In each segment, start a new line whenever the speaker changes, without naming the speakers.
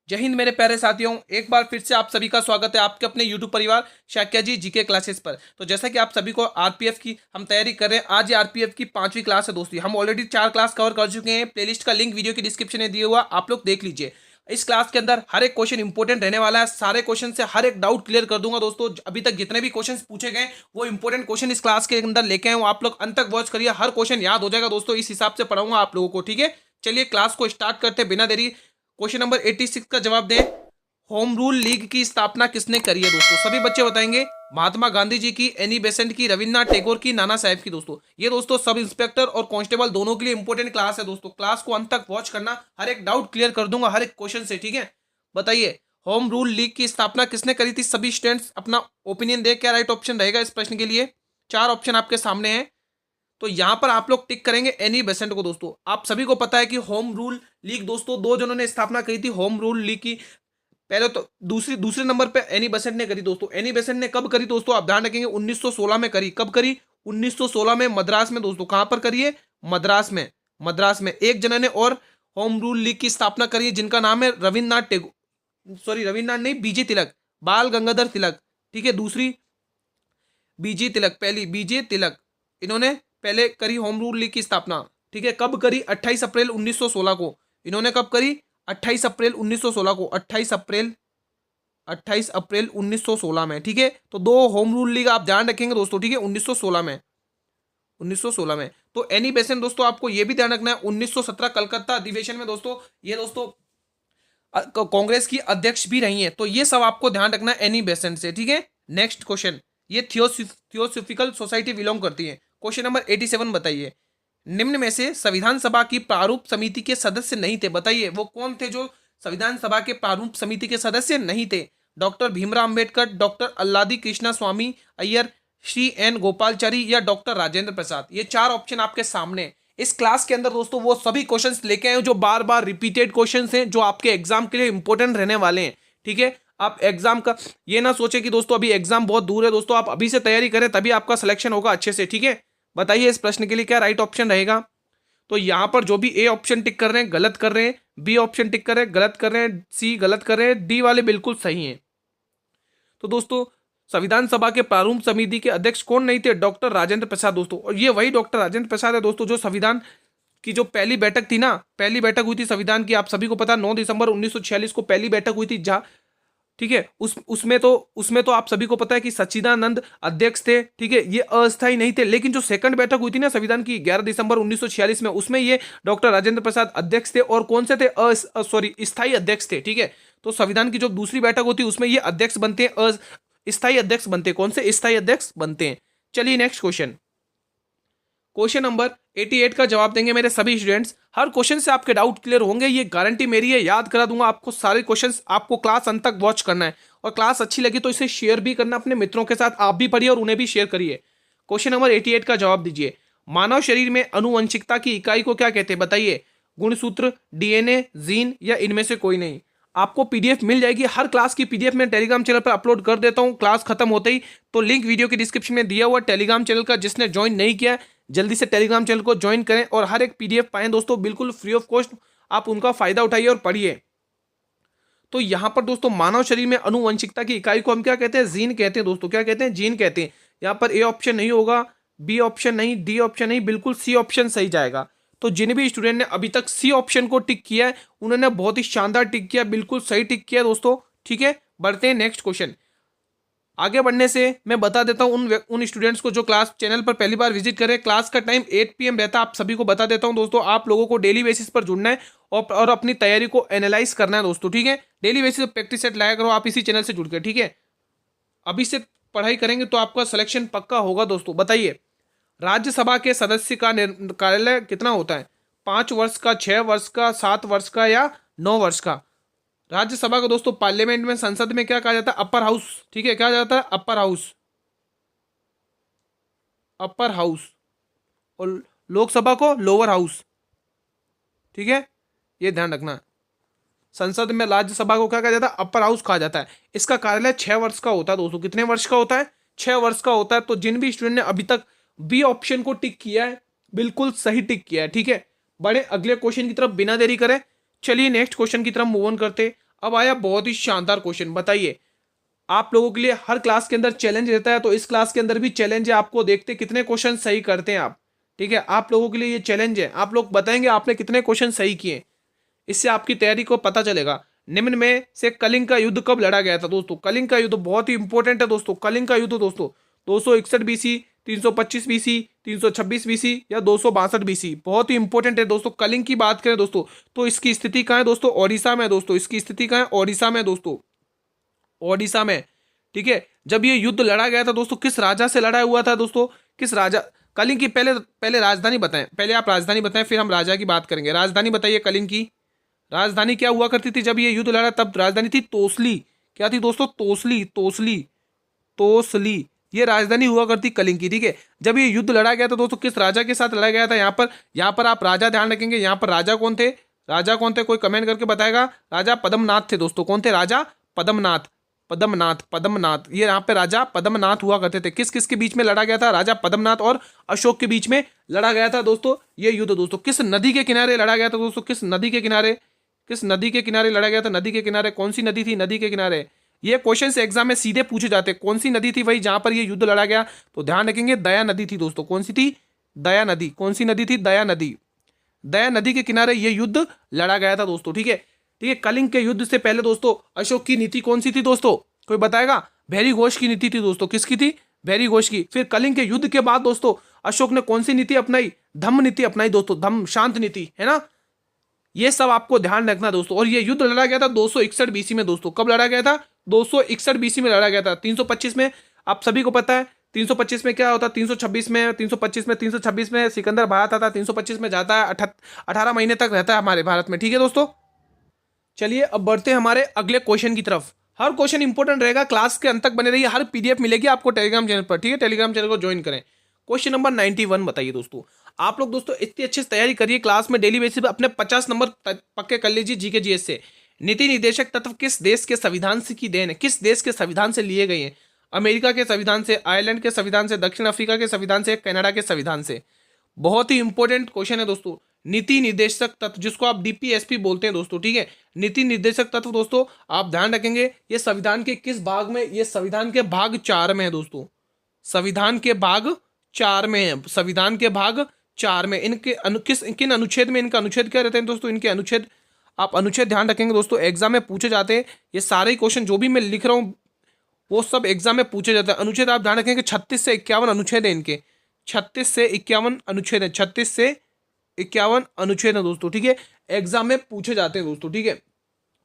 जय हिंद मेरे प्यारे साथियों, एक बार फिर से आप सभी का स्वागत है आपके अपने YouTube परिवार शाक्या जी जीके क्लासेस पर। तो जैसा कि आप सभी को आरपीएफ की हम तैयारी कर रहे हैं, आज ये आरपीएफ की 5वीं क्लास है दोस्तों। हम ऑलरेडी 4 क्लास कवर कर चुके हैं। प्लेलिस्ट का लिंक वीडियो की डिस्क्रिप्शन में दिया हुआ, आप लोग देख लीजिए। इस क्लास के अंदर हर एक क्वेश्चन इंपॉर्टेंट रहने वाला है। सारे क्वेश्चन से हर एक डाउट क्लियर कर दूंगा दोस्तों। अभी तक जितने भी क्वेश्चन पूछे गए वो इंपॉर्टेंट क्वेश्चन इस क्लास के अंदर लेके आए हूं। आप लोग अंत तक वॉच करिए, हर क्वेश्चन याद हो जाएगा दोस्तों। इस हिसाब से पढ़ाऊंगा आप लोगों को, ठीक है। चलिए क्लास को स्टार्ट करते बिना देरी। क्वेश्चन नंबर 86 का जवाब दें। होम रूल लीग की स्थापना किसने करी है दोस्तों? सभी बच्चे बताएंगे। महात्मा गांधी जी की, एनी बेसेंट की, रविन्द्रनाथ टैगोर की, नाना साहेब की दोस्तों। ये दोस्तों सब इंस्पेक्टर और कांस्टेबल दोनों के लिए इंपॉर्टेंट क्लास है दोस्तों। क्लास को अंत तक वॉच करना, हर एक डाउट क्लियर कर दूंगा हर एक क्वेश्चन से, ठीक है। बताइए, होम रूल लीग की स्थापना किसने करी थी? सभी स्टूडेंट्स अपना ओपिनियन दे। क्या राइट ऑप्शन रहेगा इस प्रश्न के लिए? 4 ऑप्शन आपके सामने हैं, तो यहां पर आप लोग टिक करेंगे एनी बेसेंट को दोस्तों। आप सभी को पता है कि होम रूल लीग दोस्तों दो जनों ने स्थापना करी थी होम रूल लीग की। पहले तो दूसरे नंबर पे एनी बेसेंट ने करी दोस्तों। एनी बेसेंट ने कब करी दोस्तों? आप ध्यान रखेंगे 1916 में करी। कब करी? 1916 में, मद्रास में दोस्तों। कहां पर करी है? मद्रास में। मद्रास में एक जना ने और होम रूल लीग की स्थापना करी है, जिनका नाम है रविन्द्रनाथ टैगोर। सॉरी, रविन्द्रनाथ नहीं, बीजे तिलक, बाल गंगाधर तिलक, ठीक है। दूसरी बीजे तिलक, पहली बीजे तिलक, इन्होंने पहले करी होम रूल लीग की स्थापना, ठीक है। कब करी? 28 अप्रैल 1916 को। इन्होंने कब करी? 28 अप्रैल 1916 को। 28 अप्रैल 1916 में, ठीक है। तो दो होम रूल लीग आप ध्यान रखेंगे दोस्तों, ठीक है। 1916 में, 1916 में। तो एनी बेसेंट दोस्तों आपको यह भी ध्यान रखना है, 1917 कलकत्ता अधिवेशन में दोस्तों ये दोस्तों कांग्रेस की अध्यक्ष भी रही हैं। तो ये सब आपको ध्यान रखना है एनी बेसेंट से, ठीक है। नेक्स्ट क्वेश्चन, ये थियोसॉफिकल सोसाइटी बिलोंग करती है। क्वेश्चन नंबर 87 बताइए, निम्न में से संविधान सभा की प्रारूप समिति के सदस्य नहीं थे। बताइए वो कौन थे जो संविधान सभा के प्रारूप समिति के सदस्य नहीं थे? डॉक्टर भीमराव अंबेडकर, डॉक्टर अल्लादी कृष्णा स्वामी अय्यर, श्री एन गोपालचारी या डॉक्टर राजेंद्र प्रसाद। ये 4 ऑप्शन आपके सामने हैं। इस क्लास के अंदर दोस्तों वो सभी क्वेश्चंस लेके आए जो बार बार रिपीटेड क्वेश्चंस हैं, जो आपके एग्जाम के लिए इंपॉर्टेंट रहने वाले हैं, ठीक है। आप एग्जाम का ये ना सोचे कि दोस्तों अभी एग्जाम बहुत दूर है दोस्तों, आप अभी से तैयारी करें तभी आपका सिलेक्शन होगा अच्छे से, ठीक है। बताइए इस प्रश्न के लिए क्या राइट ऑप्शन रहेगा? तो यहां पर जो भी ए ऑप्शन टिक कर रहे हैं गलत कर रहे हैं, बी ऑप्शन टिक कर रहे हैं गलत कर रहे हैं, सी गलत कर रहे हैं, डी वाले बिल्कुल सही हैं। तो दोस्तों संविधान सभा के प्रारूप समिति के अध्यक्ष कौन नहीं थे? डॉक्टर राजेंद्र प्रसाद दोस्तों। और ये वही डॉक्टर राजेंद्र प्रसाद है दोस्तों जो संविधान की जो पहली बैठक थी ना, पहली बैठक हुई थी संविधान की, आप सभी को पता, 9 दिसंबर 1946 को पहली बैठक हुई थी, जहां, ठीक है, उसमें तो आप सभी को पता है कि सच्चिदानंद अध्यक्ष थे, ठीक है। ये अस्थायी नहीं थे। लेकिन जो सेकंड बैठक हुई थी ना संविधान की 11 दिसंबर 1946 में, उसमें ये डॉक्टर राजेंद्र प्रसाद अध्यक्ष थे। और कौन से थे? स्थायी अध्यक्ष थे, ठीक है। तो संविधान की जो दूसरी बैठक होती है उसमें ये अध्यक्ष बनते हैं, स्थायी अध्यक्ष बनते हैं। कौन से? स्थायी अध्यक्ष बनते हैं। चलिए नेक्स्ट क्वेश्चन, क्वेश्चन नंबर 88 का जवाब देंगे मेरे सभी स्टूडेंट्स। हर क्वेश्चन से आपके डाउट क्लियर होंगे, ये गारंटी मेरी है। याद करा दूंगा आपको सारे क्वेश्चंस, आपको क्लास अंत तक वॉच करना है। और क्लास अच्छी लगी तो इसे शेयर भी करना अपने मित्रों के साथ, आप भी पढ़िए और उन्हें भी शेयर करिए। क्वेश्चन नंबर 88 का जवाब दीजिए, मानव शरीर में अनुवंशिकता की इकाई को क्या कहते हैं? बताइए, गुणसूत्र, डीएनए, जीन या इनमें से कोई नहीं। आपको पीडीएफ मिल जाएगी, हर क्लास की पीडीएफ मैं टेलीग्राम चैनल पर अपलोड कर देता हूं क्लास खत्म होते ही। तो लिंक वीडियो के डिस्क्रिप्शन में दिया हुआ टेलीग्राम चैनल का, जिसने ज्वाइन नहीं किया है जल्दी से टेलीग्राम चैनल को ज्वाइन करें और हर एक पीडीएफ पाएं दोस्तों, बिल्कुल फ्री ऑफ कॉस्ट। आप उनका फायदा उठाइए और पढ़िए। तो यहां पर दोस्तों मानव शरीर में अनुवंशिकता की इकाई को हम क्या कहते हैं? जीन कहते हैं दोस्तों। क्या कहते हैं? जीन कहते हैं। यहां पर ए ऑप्शन नहीं होगा, बी ऑप्शन नहीं, डी ऑप्शन नहीं, बिल्कुल सी ऑप्शन सही जाएगा। तो जिन भी स्टूडेंट ने अभी तक सी ऑप्शन को टिक किया है उन्होंने बहुत ही शानदार टिक किया, बिल्कुल सही टिक किया दोस्तों, ठीक है। बढ़ते हैं नेक्स्ट क्वेश्चन। आगे बढ़ने से मैं बता देता हूं उन स्टूडेंट्स को जो क्लास चैनल पर पहली बार विजिट करें। क्लास का टाइम 8 PM रहता है, आप सभी को बता देता हूं दोस्तों। आप लोगों को डेली बेसिस पर जुड़ना है और अपनी तैयारी को एनालाइज करना है दोस्तों, ठीक है। डेली बेसिस पर प्रैक्टिस सेट लाया करो आप इसी चैनल से जुड़ कर, ठीक है। अभी से पढ़ाई करेंगे तो आपका सिलेक्शन पक्का होगा दोस्तों। बताइए, राज्यसभा के सदस्य का कार्यालय कितना होता है? 5 वर्ष का, 6 वर्ष का, 7 वर्ष का या 9 वर्ष का? राज्यसभा को दोस्तों पार्लियामेंट में, संसद में क्या कहा जाता है? अपर हाउस, ठीक है। क्या जाता है? Upper house, upper house. और लोकसभा को लोअर हाउस, ठीक है। ये ध्यान रखना, संसद में राज्यसभा को क्या कहा जाता है? अपर हाउस कहा जाता है। इसका कार्यालय 6 वर्ष का होता है दोस्तों। कितने वर्ष का होता है? 6 वर्ष का होता है। तो जिन भी स्टूडेंट ने अभी तक बी ऑप्शन को टिक किया है बिल्कुल सही टिक किया है, ठीक है। बड़े अगले क्वेश्चन की तरफ बिना देरी करें, चलिए नेक्स्ट क्वेश्चन की तरफ मूव ऑन करते। अब आया बहुत ही शानदार क्वेश्चन, बताइए आप लोगों के लिए हर क्लास के अंदर चैलेंज रहता है, तो इस क्लास के अंदर भी चैलेंज है, आपको देखते कितने क्वेश्चन सही करते हैं आप। ठीक है, आप लोगों के लिए ये चैलेंज है, आप लोग बताएंगे आपने कितने क्वेश्चन सही किए, इससे आपकी तैयारी को पता चलेगा। निम्न में से कलिंग का युद्ध कब लड़ा गया था दोस्तों? कलिंग का युद्ध बहुत ही इंपॉर्टेंट है दोस्तों। कलिंग का युद्ध दोस्तों 261 बीसी, 325 बीसी, 326 बीसी या 262 बीसी, बहुत ही इंपॉर्टेंट है दोस्तों। कलिंग की बात करें दोस्तों तो इसकी स्थिति कहाँ है दोस्तों? ओडिशा में दोस्तों। इसकी स्थिति कहाँ है? ओडिशा में दोस्तों, ओडिशा में। ठीक है, जब ये युद्ध लड़ा गया था दोस्तों, किस राजा से लड़ा हुआ था दोस्तों? किस राजा? कलिंग की पहले पहले राजधानी बताएं, पहले आप राजधानी बताएं, फिर हम राजा की बात करेंगे। राजधानी बताइए कलिंग की। राजधानी क्या हुआ करती थी जब ये युद्ध लड़ा? तब राजधानी थी तोसली। क्या थी दोस्तों? तोसली, तोसली, तोसली, ये राजधानी हुआ करती कलिंग की। ठीक है, जब ये युद्ध लड़ा गया था दोस्तों, किस राजा के साथ लड़ा गया था? यहाँ पर आप राजा ध्यान रखेंगे, यहाँ पर राजा कौन थे? राजा कौन थे? कोई कमेंट करके बताएगा। राजा पद्मनाथ थे दोस्तों। कौन थे? राजा पद्मनाथ, पद्मनाथ, पद्मनाथ, ये यहाँ पे राजा पद्मनाथ हुआ करते थे। किस किस के बीच में लड़ा गया था? राजा पद्मनाथ और अशोक के बीच में लड़ा गया था दोस्तों ये युद्ध। दोस्तों किस नदी के किनारे लड़ा गया था दोस्तों? किस नदी के किनारे? किस नदी के किनारे लड़ा गया था? नदी के किनारे। कौन सी नदी थी नदी के किनारे? ये क्वेश्चन से एग्जाम में सीधे पूछे जाते हैं। कौन सी नदी थी भाई जहां पर ये युद्ध लड़ा गया? तो ध्यान रखेंगे, दया नदी थी दोस्तों। कौन सी थी? दया नदी। कौन सी नदी थी? दया नदी। दया नदी के किनारे ये युद्ध लड़ा गया था दोस्तों। ठीक है, ठीक है। कलिंग के युद्ध से पहले दोस्तों अशोक की नीति कौन सी थी दोस्तों? कोई बताएगा? भैरी घोष की नीति थी दोस्तों। किसकी थी? भैरी घोष की। फिर कलिंग के युद्ध के बाद दोस्तों अशोक ने कौन सी नीति अपनाई? धम्म नीति अपनाई दोस्तों, धम्म, शांत नीति, है ना। ये सब आपको ध्यान रखना दोस्तों। और ये युद्ध लड़ा गया था 261 बीसी में दोस्तों। कब लड़ा गया था? 261 बीसी में लड़ा गया था। 325 में आप सभी को पता है 325 में क्या होता है? 326 में, 325 में, 326 में सिकंदर भारत आता है, 325 में जाता है, 18 महीने तक रहता है हमारे भारत में। ठीक है दोस्तों, चलिए अब बढ़ते हैं हमारे अगले क्वेश्चन की तरफ। हर क्वेश्चन इंपॉर्टेंट रहेगा, क्लास के अंत तक बने रहिए। हर पीडीएफ मिलेगी आपको टेलीग्राम चैनल पर। ठीक है, टेलीग्राम चैनल को ज्वाइन करें। क्वेश्चन नंबर 91 बताइए दोस्तों। आप लोग दोस्तों इतनी अच्छे से तैयारी करिए, क्लास में डेली बेसिस पे अपने 50 नंबर पक्के कर लीजिए जीके जीएस से। नीति निर्देशक तत्व किस देश के संविधान से की देन है? किस देश के संविधान से लिए गए हैं? अमेरिका के संविधान से, आयरलैंड के संविधान से, दक्षिण अफ्रीका के संविधान से, कनाडा के संविधान से। बहुत ही इंपॉर्टेंट क्वेश्चन है दोस्तों। नीति निर्देशक तत्व, जिसको आप डीपीएसपी बोलते हैं दोस्तों। ठीक है, नीति निर्देशक तत्व दोस्तों आप ध्यान रखेंगे, ये संविधान के किस भाग में? ये संविधान के भाग 4 में है दोस्तों। संविधान के भाग 4 में है। संविधान के भाग 4 में इनके किन अनुच्छेद में इनका अनुच्छेद क्या रहते हैं दोस्तों? इनके अनुच्छेद, आप अनुच्छेद ध्यान रखेंगे दोस्तों, एग्जाम में पूछे जाते हैं। ये सारे क्वेश्चन जो भी मैं लिख रहा हूँ वो सब एग्जाम में पूछे जाते हैं। अनुच्छेद आप ध्यान रखेंगे 36 से 51 अनुच्छेद है इनके। 36 से 51 अनुच्छेद है। 36 से 51 अनुच्छेद है दोस्तों। ठीक है, एग्जाम में पूछे जाते हैं दोस्तों। ठीक है,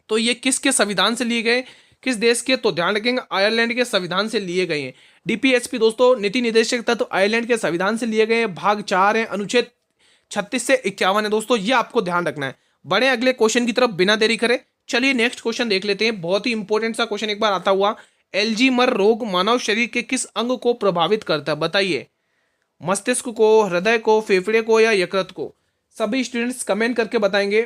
तो ये किसके संविधान से लिए गए? किस देश के? तो ध्यान रखेंगे आयरलैंड के संविधान से लिए गए हैं। डीपीएसपी दोस्तों नीति निर्देशक तत्व आयरलैंड के संविधान से लिए गए हैं। भाग 4 है, अनुच्छेद 36 से 51 है दोस्तों। ये आपको ध्यान रखना है। बड़े अगले क्वेश्चन की तरफ बिना देरी करे, चलिए नेक्स्ट क्वेश्चन देख लेते हैं। बहुत ही इंपॉर्टेंट सा क्वेश्चन एक बार आता हुआ। एल्जीमर रोग मानव शरीर के किस अंग को प्रभावित करता है? बताइए। मस्तिष्क को, हृदय को, फेफड़े को या यकृत को? सभी स्टूडेंट्स कमेंट करके बताएंगे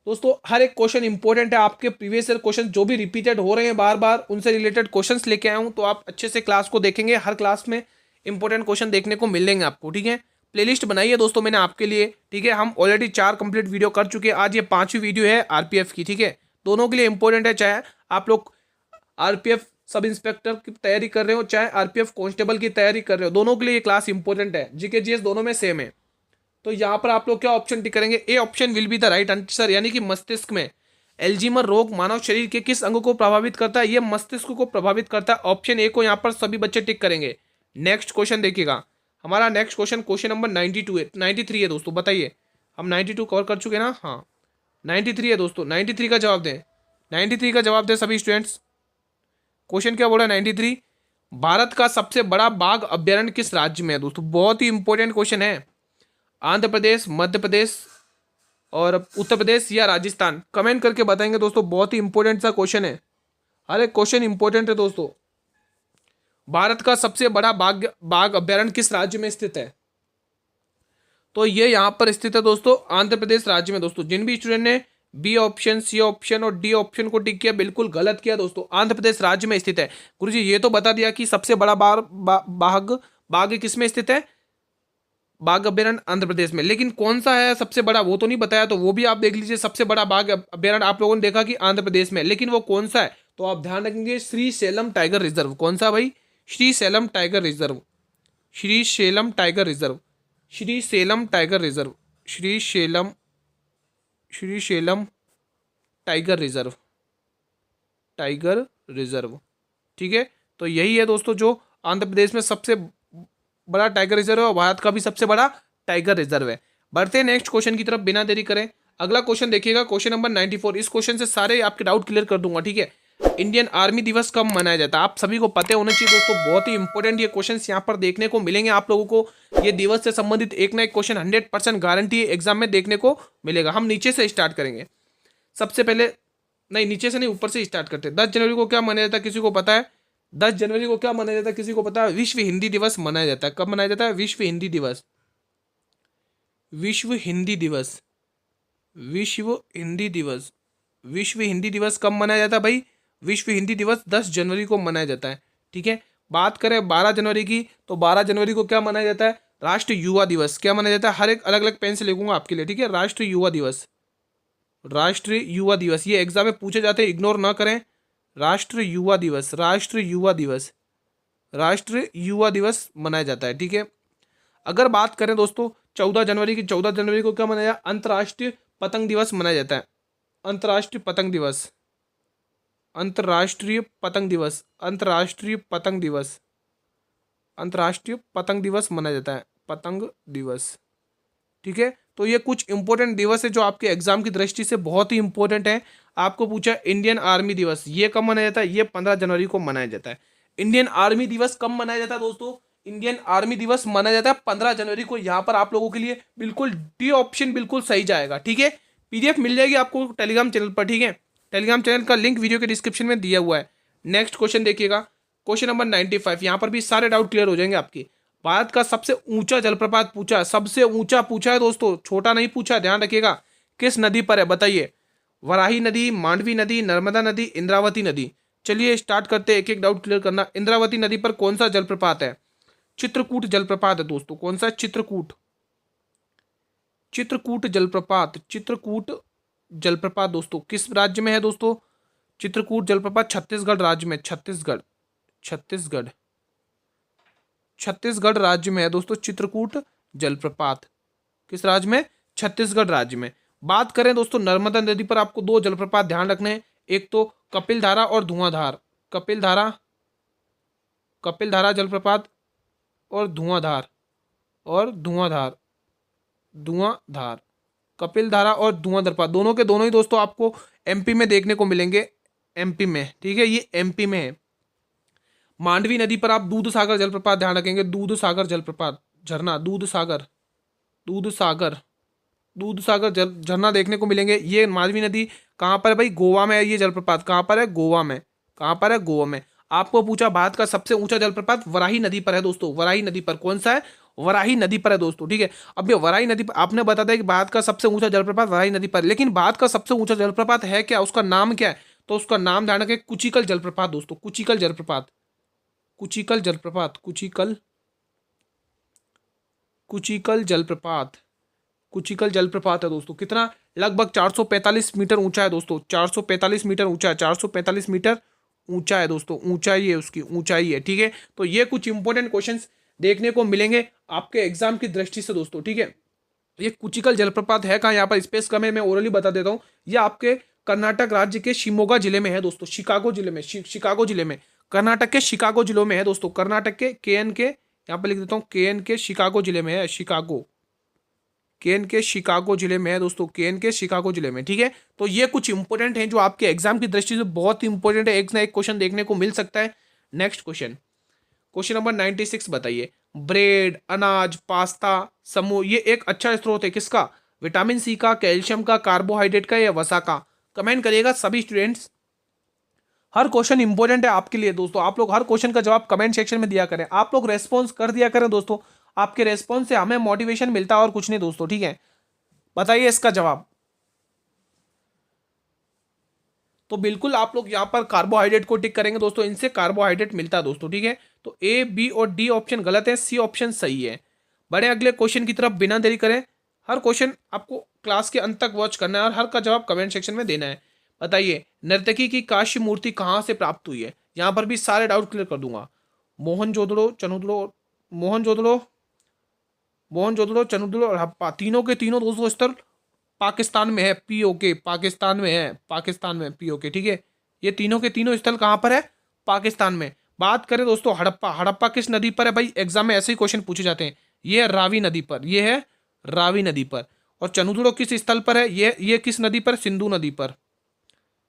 दोस्तों। हर एक क्वेश्चन इंपॉर्टेंट है। आपके प्रीवियस ईयर क्वेश्चन जो भी रिपीटेड हो रहे हैं बार बार, उनसे रिलेटेड क्वेश्चंस लेके आया हूं, तो आप अच्छे से क्लास को देखेंगे। हर क्लास में इंपॉर्टेंट क्वेश्चन देखने को मिलेंगे आपको। ठीक है, प्लेलिस्ट बनाई है दोस्तों मैंने आपके लिए। ठीक है, हम ऑलरेडी 4 कंप्लीट वीडियो कर चुके हैं। आज ये 5वीं वीडियो है आरपीएफ की। ठीक है, दोनों के लिए इंपॉर्टेंट है, चाहे आप लोग आरपीएफ सब इंस्पेक्टर की तैयारी कर रहे हो, चाहे आरपीएफ कांस्टेबल की तैयारी कर रहे हो, दोनों के लिए ये क्लास इंपॉर्टेंट है। जीके जीएस दोनों में सेम है। तो यहाँ पर आप लोग क्या ऑप्शन टिक करेंगे? A option will be the right answer, यानी कि मस्तिष्क में। एल्जीमर रोग मानव शरीर के किस अंग को प्रभावित करता है? ये मस्तिष्क को प्रभावित करता है। ऑप्शन ए को यहाँ पर सभी बच्चे टिक करेंगे। नेक्स्ट क्वेश्चन देखिएगा। हमारा नेक्स्ट क्वेश्चन क्वेश्चन नंबर 92 है, 93 है दोस्तों। बताइए, हम 92 कवर कर चुके हैं ना? हाँ, 93 है दोस्तों। 93 का जवाब दें। 93 का जवाब दें सभी स्टूडेंट्स। क्वेश्चन क्या बोला? 93। भारत का सबसे बड़ा बाघ अभ्यारण्य किस राज्य में है दोस्तों? बहुत ही इंपॉर्टेंट क्वेश्चन है। आंध्र प्रदेश, मध्य प्रदेश और उत्तर प्रदेश या राजस्थान? कमेंट करके बताएंगे दोस्तों। बहुत ही इंपॉर्टेंट सा क्वेश्चन है। हर एक क्वेश्चन इंपॉर्टेंट है दोस्तों। भारत का सबसे बड़ा बाघ अभ्यारण्य किस राज्य में स्थित है? तो ये यहाँ पर स्थित है दोस्तों आंध्र प्रदेश राज्य में दोस्तों। जिन भी स्टूडेंट ने बी ऑप्शन, सी ऑप्शन और डी ऑप्शन को टिक किया, बिल्कुल गलत किया दोस्तों। आंध्र प्रदेश राज्य में स्थित है। गुरुजी ये तो बता दिया कि सबसे बड़ा बाघ किस में स्थित है? बाघ अभ्यारण्य आंध्र प्रदेश में, लेकिन कौन सा है सबसे बड़ा वो तो नहीं बताया, तो वो भी आप देख लीजिए। सबसे बड़ा बाघ अभ्यारण्य आप लोगों ने देखा कि आंध्र प्रदेश में, लेकिन वो कौन सा है, तो आप ध्यान रखेंगे श्री सेलम टाइगर रिजर्व। कौन सा भाई? Shri Salem tiger reserve, Shri Salem tiger reserve, Shri Salem tiger reserve, Shri Salem, Shri Salem tiger reserve, tiger reserve. ठीक है, तो यही है दोस्तों जो आंध्र प्रदेश में सबसे बड़ा टाइगर रिजर्व है और भारत का भी सबसे बड़ा टाइगर रिजर्व है। बढ़ते हैं नेक्स्ट क्वेश्चन की तरफ बिना देरी करें। अगला क्वेश्चन देखिएगा, क्वेश्चन नंबर 94। इस क्वेश्चन से सारे आपके डाउट क्लियर कर दूंगा। ठीक है, इंडियन आर्मी दिवस कब मनाया जाता है? आप सभी को पता होना चाहिए दोस्तों, बहुत ही इंपॉर्टेंट ये क्वेश्चन यहाँ पर देखने को मिलेंगे आप लोगों को। ये दिवस से संबंधित एक ना एक क्वेश्चन 100% गारंटी एग्जाम में देखने को मिलेगा। हम नीचे से स्टार्ट करेंगे। सबसे पहले, नहीं नीचे से नहीं, ऊपर से स्टार्ट करते हैं। 10 जनवरी को क्या मनाया जाता है, किसी को पता है? 10 जनवरी को क्या मनाया जाता है, किसी को पता है? विश्व हिंदी दिवस मनाया जाता है। कब मनाया जाता है? विश्व हिंदी दिवस, विश्व हिंदी दिवस, विश्व हिंदी दिवस, विश्व हिंदी दिवस कब मनाया जाता है भाई? विश्व हिंदी दिवस 10 जनवरी को मनाया जाता है। ठीक है, बात करें 12 जनवरी की, तो 12 जनवरी को क्या मनाया जाता है? राष्ट्रीय युवा दिवस। क्या मनाया जाता है? हर एक अलग अलग पेन से लिखूंगा आपके लिए। ठीक है, राष्ट्रीय युवा दिवस, राष्ट्रीय युवा दिवस, ये एग्जाम में पूछे जाते हैं, इग्नोर ना करें। राष्ट्रीय युवा दिवस, राष्ट्रीय युवा दिवस, राष्ट्रीय युवा दिवस मनाया जाता है। ठीक है, अगर बात करें दोस्तों 14 जनवरी की, 14 जनवरी को क्या मनाया? अंतर्राष्ट्रीय पतंग दिवस मनाया जाता है। अंतर्राष्ट्रीय पतंग दिवस, अंतर्राष्ट्रीय पतंग दिवस, अंतर्राष्ट्रीय पतंग दिवस, अंतर्राष्ट्रीय पतंग दिवस मनाया जाता है। पतंग दिवस। ठीक है, तो ये कुछ इंपॉर्टेंट दिवस है जो आपके एग्जाम की दृष्टि से बहुत ही इंपॉर्टेंट है। आपको पूछा इंडियन आर्मी दिवस, ये कब मनाया जाता है? ये 15 जनवरी को मनाया जाता है। इंडियन आर्मी दिवस कब मनाया जाता है दोस्तों? इंडियन आर्मी दिवस मनाया जाता है 15 जनवरी को। यहाँ पर आप लोगों के लिए बिल्कुल डी ऑप्शन बिल्कुल सही जाएगा। ठीक है, पीडीएफ मिल जाएगी आपको टेलीग्राम चैनल पर। ठीक है, टेलीग्राम चैनल का लिंक वीडियो के डिस्क्रिप्शन में दिया हुआ है। नेक्स्ट क्वेश्चन देखिएगा, क्वेश्चन नंबर 95। यहाँ पर भी सारे डाउट क्लियर हो जाएंगे आपके। भारत का सबसे ऊंचा जलप्रपात पूछा, सबसे ऊंचा पूछा है दोस्तों, छोटा नहीं पूछा, ध्यान रखिएगा। किस नदी पर है बताइए? वराही नदी, मांडवी नदी, नर्मदा नदी, इंद्रावती नदी। चलिए स्टार्ट करते हैं, एक एक डाउट क्लियर करना। इंद्रावती नदी पर कौन सा जलप्रपात है? चित्रकूट जलप्रपात है दोस्तों। कौन सा? चित्रकूट, चित्रकूट जलप्रपात, चित्रकूट जलप्रपात दोस्तों किस राज्य में है दोस्तों? चित्रकूट जलप्रपात छत्तीसगढ़ राज्य में, छत्तीसगढ़, छत्तीसगढ़, छत्तीसगढ़ राज्य में है दोस्तों चित्रकूट जलप्रपात। किस राज्य में? छत्तीसगढ़ राज्य में। बात करें दोस्तों नर्मदा नदी पर, आपको दो जलप्रपात ध्यान रखने हैं, एक तो कपिल धारा और धुआंधार। कपिल धारा, कपिल धारा जलप्रपात और धुआंधार, और धुआंधार, धुआंधार, कपिल धारा और धुआंधार, दोनों के दोनों ही दोस्तों आपको एमपी में देखने को मिलेंगे, एमपी में। ठीक है, ये एमपी में है। मांडवी नदी पर आप दूध सागर जलप्रपात ध्यान रखेंगे, दूध सागर जलप्रपात, झरना, दूध सागर, दूध सागर, दूध सागर झरना देखने को मिलेंगे। ये मांडवी नदी कहाँ पर है भाई? गोवा में है। ये जलप्रपात कहाँ पर है? गोवा में। कहाँ पर है? गोवा में। आपको पूछा भारत का सबसे ऊंचा जलप्रपात वराही नदी पर है दोस्तों, वराही नदी पर। कौन सा है? वराही नदी पर है दोस्तों। ठीक है, अब ये वराही नदी पर आपने बता दिया कि भारत का सबसे ऊंचा जलप्रपात वराही नदी पर, लेकिन भारत का सबसे ऊंचा जलप्रपात है क्या? उसका नाम क्या है? तो उसका नाम ध्यान रखें, कुचिकल जलप्रपात दोस्तों, कुचिकल जलप्रपात, कुचिकल जलप्रपात, कुचिकल, कुचिकल जलप्रपात, कुचिकल जलप्रपात है दोस्तों। कितना? लगभग 445 मीटर ऊंचा है दोस्तों, 445 मीटर ऊंचा है, 445 मीटर ऊंचा है दोस्तों, ऊंचाई है उसकी, ऊंचाई है। ठीक है, तो ये कुछ इंपॉर्टेंट क्वेश्चंस देखने को मिलेंगे आपके एग्जाम की दृष्टि से दोस्तों। ठीक है, ये कुचिकल जलप्रपात है कहाँ? यहाँ पर स्पेस कम है, मैं ओरली बता देता हूँ। ये आपके कर्नाटक राज्य के शिमोगा जिले में है दोस्तों, शिकागो जिले में, शिकागो जिले में, कर्नाटक के शिकागो जिलों में है दोस्तों, कर्नाटक के एन के, यहाँ पर लिख देता हूँ, KN के शिकागो जिले में है, शिकागो, KN के शिकागो जिले में है दोस्तों, KN के शिकागो जिले में। ठीक है, तो ये कुछ इंपॉर्टेंट हैं जो आपके एग्जाम की दृष्टि से बहुत ही इंपॉर्टेंट है, एक ना एक क्वेश्चन देखने को मिल सकता है। नेक्स्ट क्वेश्चन, क्वेश्चन नंबर 96 बताइए। ब्रेड, अनाज, पास्ता समूह, ये एक अच्छा स्रोत है किसका? विटामिन सी का, कैल्शियम का, कार्बोहाइड्रेट का या वसा का? कमेंट करिएगा सभी स्टूडेंट्स। हर क्वेश्चन इंपॉर्टेंट है आपके लिए दोस्तों, आप लोग हर क्वेश्चन का जवाब कमेंट सेक्शन में दिया करें, आप लोग रेस्पॉन्स कर दिया करें दोस्तों। आपके रेस्पॉन्स से हमें मोटिवेशन मिलता है और कुछ नहीं दोस्तों। ठीक है, बताइए इसका जवाब। तो बिल्कुल आप लोग यहाँ पर कार्बोहाइड्रेट को टिक करेंगे दोस्तों, इनसे कार्बोहाइड्रेट मिलता है दोस्तों। ठीक है, तो A, B और D ऑप्शन गलत है, C ऑप्शन सही है। बढ़े अगले क्वेश्चन की तरफ बिना देरी करें। हर क्वेश्चन आपको क्लास के अंत तक वॉच करना है और हर का जवाब कमेंट सेक्शन में देना है। बताइए, नर्तकी की काश्य मूर्ति कहाँ से प्राप्त हुई है? यहाँ पर भी सारे डाउट क्लियर कर दूंगा। मोहनजोदड़ो, चनुदड़ो, मोहनजोदड़ो, मोहनजोदड़ो, चनुदड़ो और हड़प्पा, तीनों के तीनों दोस्तों स्थल पाकिस्तान में है। पीओके, पाकिस्तान में है, पाकिस्तान में पीओके, ठीक है। ये तीनों के तीनों स्थल कहाँ पर है? पाकिस्तान में। बात करें दोस्तों हड़प्पा, हड़प्पा किस नदी पर है भाई? एग्जाम में ऐसे ही क्वेश्चन पूछे जाते हैं। ये है रावी नदी पर, ये है रावी नदी पर। और चनुदड़ो किस स्थल पर है? ये किस नदी पर? सिंधु नदी पर,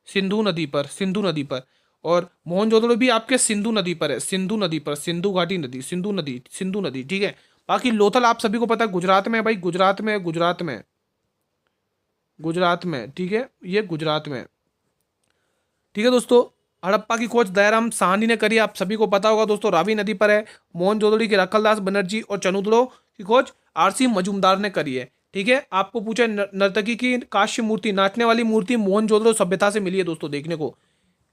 सिंधु नदी पर, सिंधु नदी पर। और मोहनजोदड़ो भी आपके सिंधु नदी पर है, सिंधु नदी पर, सिंधु घाटी नदी, सिंधु नदी, सिंधु नदी, ठीक है। बाकी लोथल आप सभी को पता है गुजरात में है भाई, गुजरात में, गुजरात में, गुजरात में, ठीक है, ये गुजरात में, ठीक है दोस्तों। हड़प्पा की खोज दयाराम साहनी ने करी, आप सभी को पता होगा दोस्तों, रावी नदी पर है। मोहनजोदड़ो की रखलदास बनर्जी और चनुदड़ो की खोज आरसी मजूमदार ने करी है, ठीक है। आपको पूछा नर्तकी की काश्य मूर्ति, नाचने वाली मूर्ति मोहनजोदड़ो सभ्यता से मिली है दोस्तों, देखने को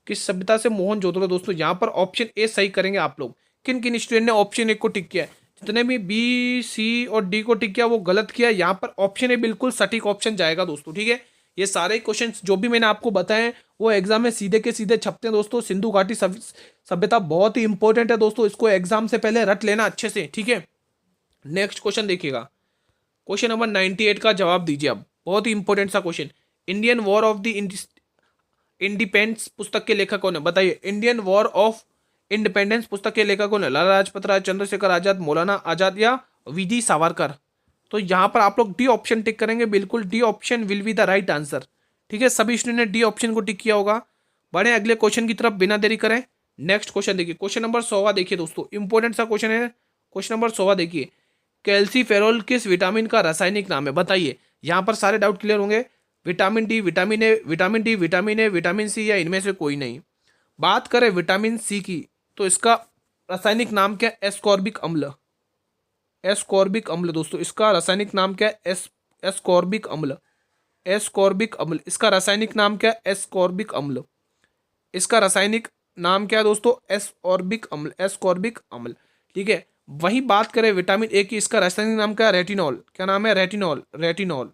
किस सभ्यता से? मोहनजोदड़ो। दोस्तों यहाँ पर ऑप्शन ए सही करेंगे आप लोग। किन किन स्टूडेंट ने ऑप्शन ए को टिक किया है? जितने भी बी, सी और डी को टिक किया वो गलत किया। यहाँ पर ऑप्शन ए बिल्कुल सटीक ऑप्शन जाएगा दोस्तों, ठीक है। ये सारे क्वेश्चन जो भी मैंने आपको बताए वो एग्जाम में सीधे के सीधे छपते हैं दोस्तों। सिंधु घाटी सभ्यता बहुत ही इंपॉर्टेंट है दोस्तों, इसको एग्जाम से पहले रट लेना अच्छे से, ठीक है। नेक्स्ट क्वेश्चन देखिएगा, क्वेश्चन नंबर 98 का जवाब दीजिए अब। बहुत ही इंपॉर्टेंट सा question. Indian war of the independence पुस्तक के लेखक कौन है? बताइए, इंडियन वॉर ऑफ इंडिपेंडेंस पुस्तक के लेखक कौन है? लाला लाजपत राय, चंद्रशेखर आजाद, मौलाना आजाद या वीजी सावरकर? तो यहाँ पर आप लोग डी ऑप्शन टिक करेंगे, बिल्कुल D option will be the right answer, ठीक है। सभी स्टूडेंट ने डी ऑप्शन को टिक किया होगा। बढ़े अगले क्वेश्चन की तरफ बिना देरी करें। नेक्स्ट क्वेश्चन देखिए, क्वेश्चन नंबर 16 देखिए दोस्तों, इंपॉर्टेंट सा क्वेश्चन है। क्वेश्चन नंबर 16 देखिए, कैल्सीफेरोल किस विटामिन का रासायनिक नाम है? बताइए, यहाँ पर सारे डाउट क्लियर होंगे। Vitamin D, vitamin A, vitamin D, vitamin A, vitamin C या इनमें से कोई नहीं। बात करें विटामिन सी की तो इसका रासायनिक नाम क्या है? एस्कॉर्बिक अम्ल, एस्कॉर्बिक अम्ल दोस्तों, इसका रासायनिक नाम क्या है? एस्कॉर्बिक अम्ल, एस्कॉर्बिक अम्ल, इसका रासायनिक नाम क्या है? एस्कॉर्बिक अम्ल, इसका रासायनिक नाम क्या है दोस्तों? एस्कॉर्बिक अम्ल, एस्कॉर्बिक अम्ल, ठीक है। वही बात करें विटामिन ए की, इसका रासायनिक नाम क्या है? रेटिनॉल। क्या नाम है? रेटिनॉल, रेटिनॉल,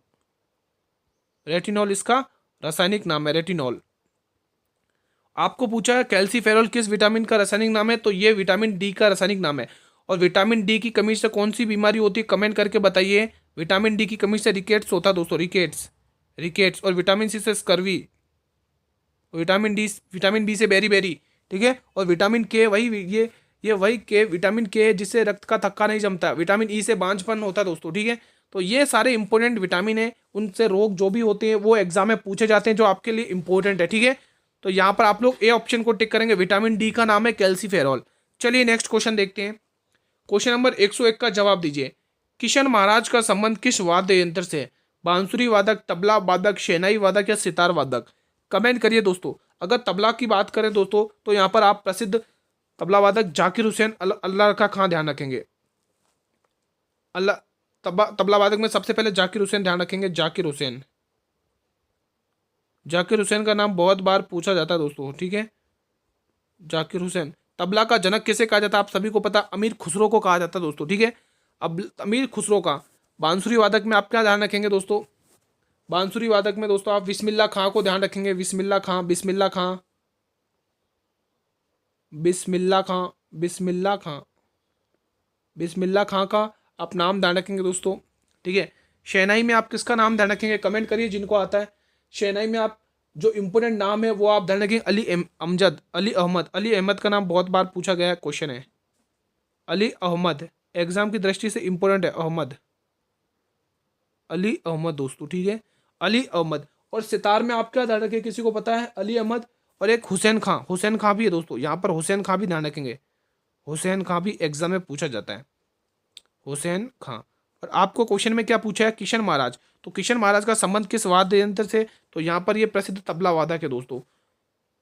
रेटिनॉल इसका रासायनिक नाम है, रेटिनॉल। आपको पूछा है कैल्सीफेरॉल किस विटामिन का रासायनिक नाम है, तो ये विटामिन डी का रासायनिक नाम है। और विटामिन डी की कमी से कौन सी बीमारी होती है? कमेंट करके बताइए। विटामिन डी की कमी से रिकेट्स होता है दोस्तों, रिकेट्स, रिकेट्स। और विटामिन सी से स्कर्वी, विटामिन बी से बेरी बेरी, ठीक है। और विटामिन के वही ये वही के विटामिन के है जिससे रक्त का थक्का नहीं जमता। विटामिन ई से बांझपन होता है दोस्तों, ठीक है। तो ये सारे इंपॉर्टेंट विटामिन है, उनसे रोग जो भी होते हैं वो एग्जाम में पूछे जाते हैं, जो आपके लिए इंपॉर्टेंट है, ठीक है। तो यहाँ पर आप लोग ए ऑप्शन को टिक करेंगे, विटामिन डी का नाम है कैल्सीफेरॉल। चलिए नेक्स्ट क्वेश्चन देखते हैं। क्वेश्चन नंबर 101 का जवाब दीजिए। किशन महाराज का संबंध किस वाद्य यंत्र से है? बांसुरी वादक, तबला वादक, शहनाई वादक या सितार वादक? कमेंट करिए दोस्तों। अगर तबला की बात करें दोस्तों तो यहाँ पर आप प्रसिद्ध तबला वादक जाकिर हुसैन अल्लाह का खां ध्यान रखेंगे। तबला वादक में सबसे पहले जाकिर हुसैन ध्यान रखेंगे, जाकिर हुसैन। जाकिर हुसैन का नाम बहुत बार पूछा जाता है दोस्तों, ठीक है। जाकिर हुसैन। तबला का जनक किसे कहा जाता है? आप सभी को पता, अमीर खुसरो को कहा जाता है दोस्तों, ठीक है। अब अमीर खुसरो का। बांसुरी वादक में आप क्या ध्यान रखेंगे दोस्तों? बांसुरी वादक में दोस्तों आप बिस्मिल्लाह खां को ध्यान रखेंगे, बिस्मिल्लाह खां, बिस्मिल्लाह खां, बिस्मिल्लाह खां, बिस्मिल्लाह खां, बिस्मिल्लाह खां का आप नाम ध्यान रखेंगे दोस्तों, ठीक है। शहनाई में आप किसका नाम ध्यान रखेंगे? कमेंट करिए जिनको आता है। शहनाई में आप जो इंपोर्टेंट नाम है वो आप ध्यान रखेंगे, अली अमजद, अली अहमद। अली अहमद का नाम बहुत बार पूछा गया क्वेश्चन है, अली अहमद, एग्जाम की दृष्टि से इंपॉर्टेंट है, अहमद, अली अहमद दोस्तों, ठीक है, अली अहमद। और सितार में आप क्या ध्यान रखेंगे? किसी को पता है? अली अहमद और एक हुसैन खां, हुसैन खां भी है दोस्तों, यहाँ पर हुसैन खां भी ध्यान रखेंगे, हुसैन खां भी एग्जाम में पूछा जाता है, हुसैन खां। और आपको क्वेश्चन में क्या पूछा है? किशन महाराज। तो किशन महाराज का संबंध किस वाद्य यंत्र से? तो यहाँ पर ये प्रसिद्ध तबला वादक है दोस्तों।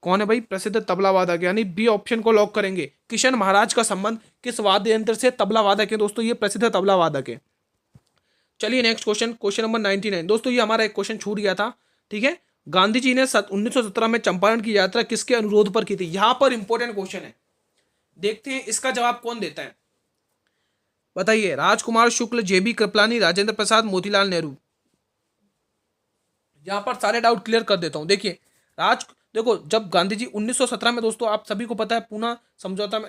कौन है भाई? प्रसिद्ध तबला वादक, यानी बी ऑप्शन को लॉक करेंगे। किशन महाराज का संबंध किस वाद्य यंत्र से? तबला वादक है दोस्तों, ये प्रसिद्ध तबला वादक है। चलिए नेक्स्ट क्वेश्चन, क्वेश्चन नंबर 99। दोस्तों ये हमारा एक क्वेश्चन छूट गया था, ठीक है। गांधी जी ने 1917 में चंपारण की यात्रा किसके अनुरोध पर की थी? यहाँ पर इंपॉर्टेंट क्वेश्चन है, देखते हैं इसका जवाब कौन देता है। बताइए, राजकुमार शुक्ल, जेबी कृपलानी, राजेंद्र प्रसाद, मोतीलाल नेहरू। यहाँ पर सारे डाउट क्लियर कर देता हूँ। देखिए देखो, जब गांधी जी 1917 में दोस्तों, आप सभी को पता है पूना समझौता में,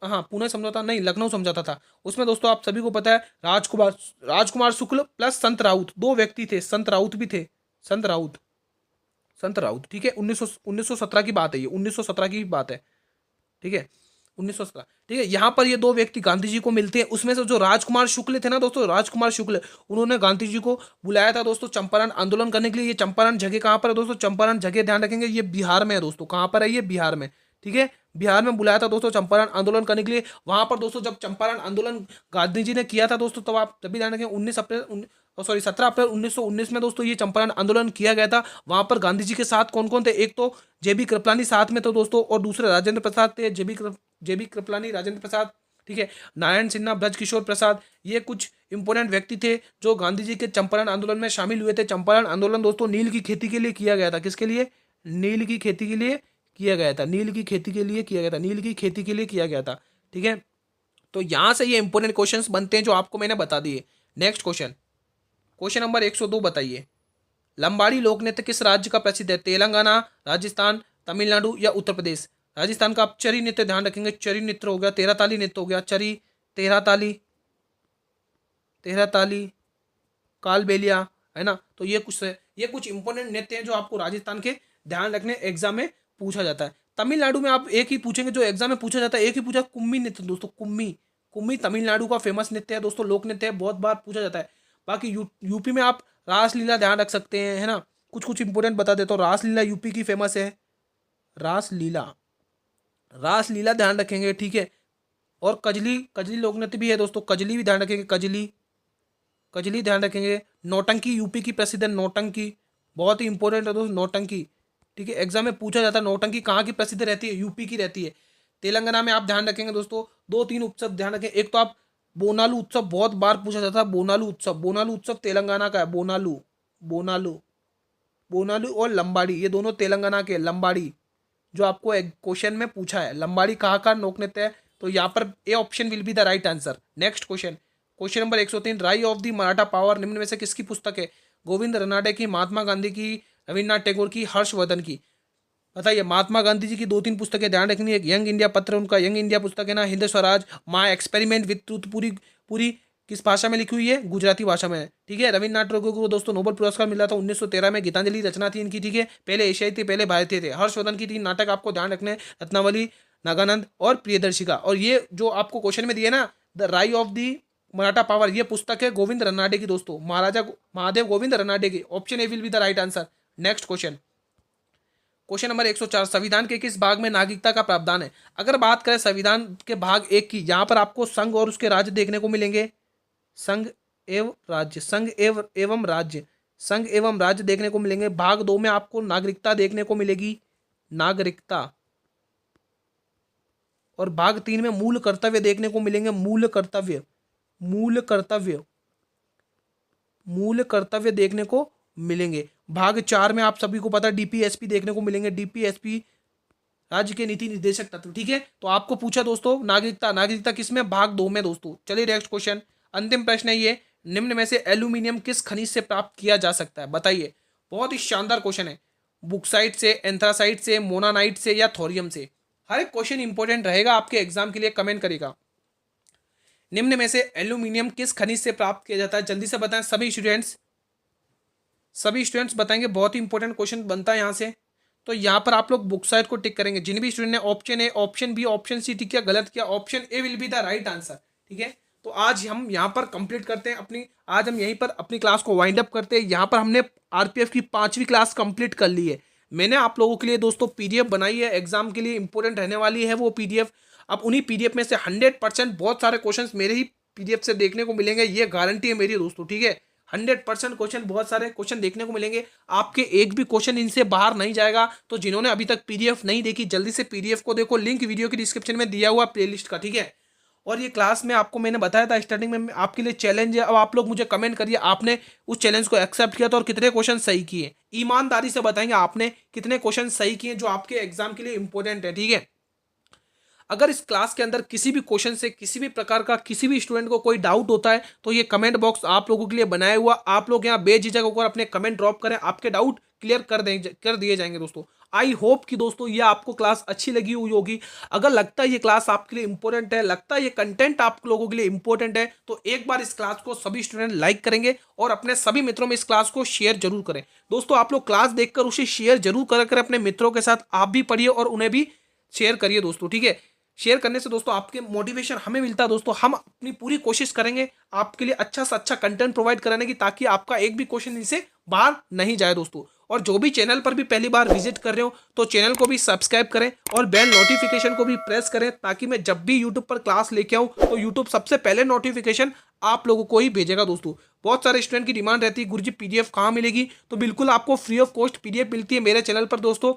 हाँ पूना समझौता नहीं, लखनऊ समझौता था, उसमें दोस्तों आप सभी को पता है राजकुमार शुक्ल प्लस संत राउत, दो व्यक्ति थे, संत राउत भी थे, संत राउत, संत राउत, ठीक है। 1917 की बात है, ये 1917 की बात है, ठीक है, 1917, ठीक है। यहाँ पर ये दो व्यक्ति गांधी जी को मिलते हैं, उसमें से जो राजकुमार शुक्ल थे ना दोस्तों, राजकुमार शुक्ल, उन्होंने गांधी जी को बुलाया था दोस्तों चंपारण आंदोलन करने के लिए। ये चंपारण जगह कहाँ पर है दोस्तों? चंपारण जगह ध्यान रखेंगे, ये बिहार में है दोस्तों। कहाँ पर है ये? बिहार में, ठीक है। बिहार में बुलाया था दोस्तों चंपारण आंदोलन करने के लिए। वहां पर दोस्तों जब चंपारण आंदोलन गांधी जी ने किया था दोस्तों, तब आप तभी ध्यान रखें 17 अप्रैल 1919 में दोस्तों ये चंपारण आंदोलन किया गया था। वहां पर गांधी जी के साथ कौन कौन थे? एक तो जेबी कृपलानी साथ में तो दोस्तों, और दूसरे राजेंद्र प्रसाद थे, जेबी कृपलानी, राजेंद्र प्रसाद, ठीक है, नारायण सिन्हा, ब्रजकिशोर प्रसाद, ये कुछ इंपोर्टेंट व्यक्ति थे जो गांधी जी के चंपारण आंदोलन में शामिल हुए थे। चंपारण आंदोलन दोस्तों नील की खेती के लिए किया गया था। किसके लिए? नील की खेती के लिए किया गया था, नील की खेती के लिए किया गया था, नील की खेती के लिए किया गया था, ठीक है। तो यहां से ये इंपोर्टेंट क्वेश्चंस बनते हैं जो आपको मैंने बता दिए। नेक्स्ट क्वेश्चन, क्वेश्चन नंबर 102 बताइए, लंबाड़ी लोक नृत्य किस राज्य का प्रसिद्ध है? तेलंगाना, राजस्थान, तमिलनाडु या उत्तर प्रदेश? राजस्थान का आप चरी नृत्य ध्यान रखेंगे, चरी नृत्य हो गया, तेरह ताली नृत्य हो गया, चरी, तेरह ताली, तेरह ताली, कालबेलिया, है ना। तो ये कुछ इंपोर्टेंट नृत्य हैं जो आपको राजस्थान के ध्यान रखने, एग्जाम में पूछा जाता है। तमिलनाडु में आप एक ही पूछेंगे जो एग्जाम में पूछा जाता है, एक ही पूछा, कुम्मी नृत्य दोस्तों, कुम्मी, कुम्मी तमिलनाडु का फेमस नृत्य है दोस्तों, लोक नृत्य है, बहुत बार पूछा जाता है। बाकी यूपी में आप रासलीला ध्यान रख सकते हैं, है ना। कुछ कुछ इंपोर्टेंट बता देता हूँ। रासलीला यूपी की फेमस है, रासलीला, रासलीला ध्यान रखेंगे, ठीक है। और कजली, कजली लोक नृत्य भी है दोस्तों, कजली भी ध्यान रखेंगे, कजली, कजली ध्यान रखेंगे। नौटंकी यूपी की प्रसिद्ध है, नौटंकी बहुत ही इंपॉर्टेंट है दोस्तों, नौटंकी, ठीक है, एग्जाम में पूछा जाता है। नौटंकी कहाँ की प्रसिद्ध रहती है? यूपी की रहती है। तेलंगाना में आप ध्यान रखेंगे दोस्तों, दो तीन उत्सव ध्यान रखें। एक तो आप बोनालू उत्सव, बहुत बार पूछा जाता है, बोनालू उत्सव, बोनालू उत्सव तेलंगाना का है, बोनालू, बोनालू, बोनालू और लंबाड़ी, ये दोनों तेलंगाना के। लंबाड़ी जो आपको एक क्वेश्चन में पूछा है, लंबाड़ी कहाँ का लोक नृत्य है? तो यहाँ पर A option will be the right answer. Next question, question number 103, rise of the Maratha power निम्न में से किसकी पुस्तक है? गोविंद रनाडे की, महात्मा गांधी की, रविन्द्रनाथ टैगोर की, हर्षवर्धन की? बताइए। महात्मा गांधी जी की दो तीन पुस्तकें ध्यान रखनी है, एक यंग इंडिया पत्र, उनका यंग इंडिया पुस्तक है ना, Hind Swaraj, my experiment with truth, पूरी पूरी किस भाषा में लिखी हुई है? गुजराती भाषा में, ठीक है। रविन्द्रनाथ टैगोर को दोस्तों नोबेल पुरस्कार मिला था 1913 में, गीतांजलि रचना थी इनकी, ठीक है, पहले एशियाई थे, पहले भारतीय थे। हर्षवर्धन की तीन नाटक आपको ध्यान रखने, रत्नावली, नागानंद और प्रियदर्शिका। और ये जो आपको क्वेश्चन में दिए ना, the rise of the Maratha power, ये पुस्तक है गोविंद रनाडे की दोस्तों, महाराजा महादेव गोविंद रनाडे की। Option A will be the right answer. Next question, question number 104, संविधान के किस भाग में नागरिकता का प्रावधान है? अगर बात करें संविधान के भाग एक की, यहाँ पर आपको संघ और उसके राज्य देखने को मिलेंगे, संघ एवं राज्य, संघ एवं राज्य, संघ एवं राज्य देखने को मिलेंगे। भाग दो में आपको नागरिकता देखने को मिलेगी, नागरिकता। और भाग तीन में मूल कर्तव्य देखने को मिलेंगे, मूल कर्तव्य, मूल कर्तव्य, मूल कर्तव्य देखने को मिलेंगे। भाग चार में आप सभी को पता है डीपीएसपी देखने को मिलेंगे, डीपीएसपी राज्य के नीति निर्देशक तत्व, ठीक है। तो आपको पूछा दोस्तों नागरिकता, नागरिकता किसमें? भाग दो में दोस्तों। चलिए नेक्स्ट क्वेश्चन, अंतिम प्रश्न है ये, निम्न में से एल्यूमिनियम किस खनिज से प्राप्त किया जा सकता है? बताइए। बहुत ही शानदार क्वेश्चन है, बुक्साइट से, एंथ्रासाइट से, मोनानाइट से या थोरियम से? हर एक क्वेश्चन इंपॉर्टेंट रहेगा आपके एग्जाम के लिए, कमेंट करेगा। निम्न में से एल्यूमिनियम किस खनिज से प्राप्त किया जाता है? जल्दी से बताएं सभी स्टूडेंट्स, सभी स्टूडेंट्स बताएंगे, बहुत ही इंपॉर्टेंट क्वेश्चन बनता है यहाँ से। तो यहाँ पर आप लोग बुक साइड को टिक करेंगे। जिन भी स्टूडेंट ने option A, option B, option C tick किया, गलत किया, option A will be the right answer, ठीक है। तो आज हम यहाँ पर कंप्लीट करते हैं अपनी, आज हम यहीं पर अपनी क्लास को वाइंड अप करते हैं। यहाँ पर हमने आरपीएफ की 5वीं क्लास कंप्लीट कर ली है। मैंने आप लोगों के लिए दोस्तों पीडीएफ बनाई है, एग्जाम के लिए इंपॉर्टेंट रहने वाली है वो पीडीएफ। अब उन्हीं पीडीएफ में से 100% बहुत सारे क्वेश्चन मेरे ही पीडीएफ से देखने को मिलेंगे, ये गारंटी है मेरी दोस्तों, ठीक है। 100% क्वेश्चन, बहुत सारे क्वेश्चन देखने को मिलेंगे आपके, एक भी क्वेश्चन इनसे बाहर नहीं जाएगा। तो जिन्होंने अभी तक पीडीएफ नहीं देखी, जल्दी से पीडीएफ को देखो, लिंक वीडियो की डिस्क्रिप्शन में दिया हुआ प्लेलिस्ट का, ठीक है। और ये क्लास में आपको मैंने बताया था स्टार्टिंग में, आपके लिए चैलेंज है। अब आप लोग मुझे कमेंट करिए, आपने उस चैलेंज को एक्सेप्ट किया था और कितने क्वेश्चन सही किए। ईमानदारी से बताएंगे आपने कितने क्वेश्चन सही किए जो आपके एग्जाम के लिए इंपॉर्टेंट है, ठीक है। अगर इस क्लास के अंदर किसी भी क्वेश्चन से किसी भी प्रकार का किसी भी स्टूडेंट को कोई डाउट होता है तो ये कमेंट बॉक्स आप लोगों के लिए बनाया हुआ, आप लोग यहाँ बेझिझक होकर अपने कमेंट ड्रॉप करें, आपके डाउट क्लियर कर दिए जाएंगे दोस्तों। आई होप कि दोस्तों ये आपको क्लास अच्छी लगी हुई होगी। अगर लगता है ये क्लास आपके लिए इंपॉर्टेंट है, लगता है ये कंटेंट आप लोगों के लिए इंपॉर्टेंट है, तो एक बार इस क्लास को सभी स्टूडेंट लाइक करेंगे और अपने सभी मित्रों में इस क्लास को शेयर जरूर करें। दोस्तों आप लोग क्लास देखकर उसे शेयर जरूर कर अपने मित्रों के साथ आप भी पढ़िए और उन्हें भी शेयर करिए दोस्तों, ठीक है। शेयर करने से दोस्तों आपके मोटिवेशन हमें मिलता है दोस्तों, हम अपनी पूरी कोशिश करेंगे आपके लिए अच्छा से अच्छा कंटेंट प्रोवाइड कराने की, ताकि आपका एक भी क्वेश्चन इनसे बाहर नहीं जाए दोस्तों। और जो भी चैनल पर भी पहली बार विजिट कर रहे हो तो चैनल को भी सब्सक्राइब करें और बेल नोटिफिकेशन को भी प्रेस करें, ताकि मैं जब भी यूट्यूब पर क्लास लेके आऊं तो यूट्यूब सबसे पहले नोटिफिकेशन आप लोगों को ही भेजेगा दोस्तों। बहुत सारे स्टूडेंट की डिमांड रहती है गुरुजी पीडीएफ कहाँ मिलेगी, तो बिल्कुल आपको फ्री ऑफ कॉस्ट पीडीएफ मिलती है मेरे चैनल पर दोस्तों।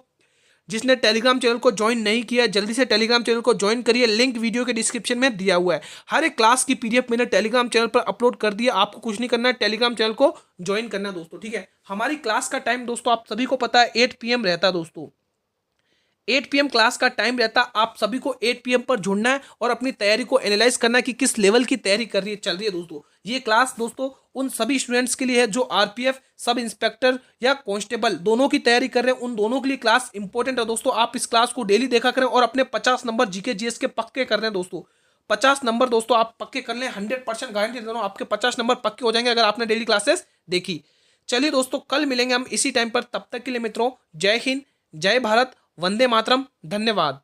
जिसने टेलीग्राम चैनल को ज्वाइन नहीं किया जल्दी से टेलीग्राम चैनल को ज्वाइन करिए, लिंक वीडियो के डिस्क्रिप्शन में दिया हुआ है। हर एक क्लास की पीडीएफ मैंने टेलीग्राम चैनल पर अपलोड कर दिया, आपको कुछ नहीं करना है, टेलीग्राम चैनल को ज्वाइन करना है दोस्तों, ठीक है। हमारी क्लास का टाइम दोस्तों आप सभी को पता है 8 PM रहता है दोस्तों। 8 PM क्लास का टाइम रहता, आप सभी को 8 PM पर जुड़ना है और अपनी तैयारी को एनालाइज करना है कि किस लेवल की तैयारी चल रही है दोस्तों। ये क्लास दोस्तों उन सभी स्टूडेंट्स के लिए है जो आरपीएफ, सब इंस्पेक्टर या कांस्टेबल दोनों की तैयारी कर रहे हैं, उन दोनों के लिए क्लास इंपॉर्टेंट है दोस्तों। आप इस क्लास को डेली देखा करें और अपने 50 नंबर जीके जीएस के पक्के कर रहे हैं दोस्तों। 50 नंबर दोस्तों आप पक्के कर लें, 100% गारंटी दे रहा हूं आपके 50 नंबर पक्के हो जाएंगे अगर आपने डेली क्लासेस देखी। चलिए दोस्तों कल मिलेंगे हम इसी टाइम पर, तब तक के लिए मित्रों जय हिंद, जय भारत, वंदे मातरम, धन्यवाद।